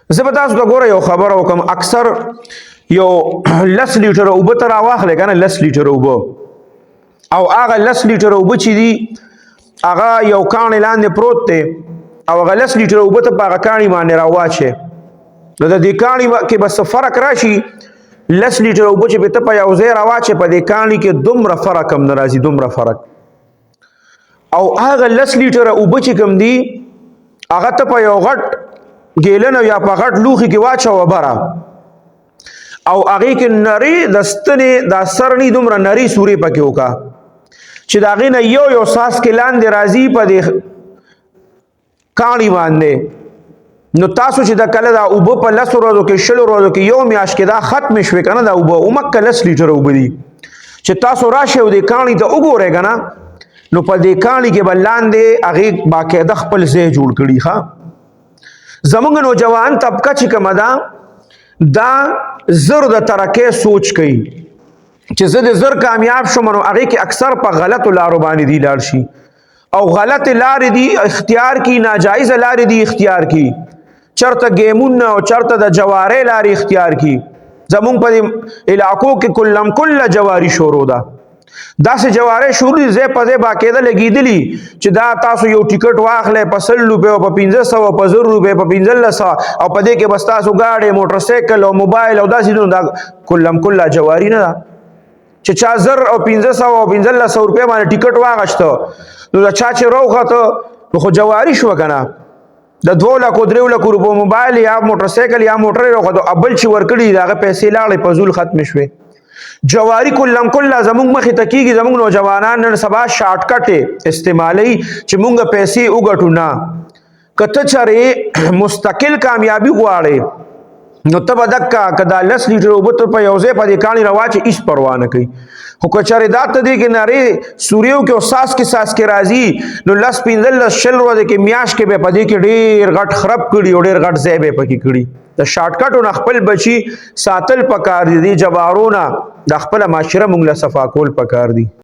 زه به تاسو ته ګوره یو خبره وکم، اکثر یو 10 لیټره اوبه ته راواخلې که نه، 10 لیټره اوبه، او هغه 10 لیټره اوبه چې دي هغه یو کاڼي لاندې پروت دی، او هغه 10 لیټره اوبه ته په هغه کاڼي باندې راواچې، نو د دې کاڼي کې به څه فرق راشي؟ 10 لیټره اوبه چې به ته په یو ځای راواچې په دې کاڼي کې دومره فرق هم نه راځي، دومره فرق. او هغه 10 لیټره اوبه چې کوم دي هغه ته په یو غټ ګیلن یا په غټ لوښي کې واچوه بره، او هغې کې نرۍ د ستنې دا سرني دومره نرۍ سورې پکې وکړه چې د هغې نه یو څاڅکی لاندې راځي په دې کاڼي باندې. نو تاسو چې د کله دا اوبه په 10 ورځو کې 20 ورځو کې یو میاشت کې دا ختمې شوې که نه، دا اوبه عمکه 10 لیټره اوبه دي چې تاسو راشئ او دې کاڼي ته وګورئ که نه، نو په دې کاڼي کې به لاندې هغې باقاعده خپل ځای جوړ کړي. ښه، زمونږ نوجوان طبقه چې کومه ده دا زر د ترقۍ سوچ کوي چې زه د زر کامیاب شم، نو هغې کې اکثر په غلطو لارو باندې دی لاړ شي، او غلطې لارې دي اختیار کی، ناجایزه لارې دي اختیار کی، چرته ګیمونه او چرته د جوارۍ لارې اختیار کی. زمونږ په دې علاقو کې کلم کله جواري شروع ده، داسې جوارۍ شروع دي ځای په ځای باقاعده لګېدلي چې دا تاسو یو ټیکټ واخلئ په 100 روپۍ او په 1500 په 1000 روپۍ په 1500، او په دې کې بس تاسو ګاډۍ موټرسایکل او موبایل او داسې نو دا کلم کله جواري نه ده چې چا 1000 او 1500 او 1500 روپۍ باندې ټیکټ واغشته، نو دا چا چې راوخته نو خو جواري شوه که نه، د 2 لکو 3 لکو روپو موبایل یا موټرسایکل یا موټر یې راوخته، ابل چې ورکړي د هغه پیسې لاړې فضول ختمې شوې. جواری کلم کله زمونږ مخې ته کېږي، زمونږ نوجوانان نن سبا شارټ کټ استعمالوي چې مونږ پیسې وګټو. نه، که ته چېرې مستقل کامیابي غواړې نو ته به دکه که دا 10 لیټره اوبه ته په یو ځای په دې کاڼي راواچې هېڅ پروا نه کوي، خو که چېرې دا ته دې کې نرۍ سوریو کې او څاڅکې راځي نو 10 15 20 ورځې کې میاشت کې به په دې کې ډېر غټ خراب کړي او ډېر غټ ځای به پکې کړي. د شارټ کټو نه خپل بچي ساتل پکار دي، دې جوارو نه د خپله معاشره مونږ له صفا کول پکار دي.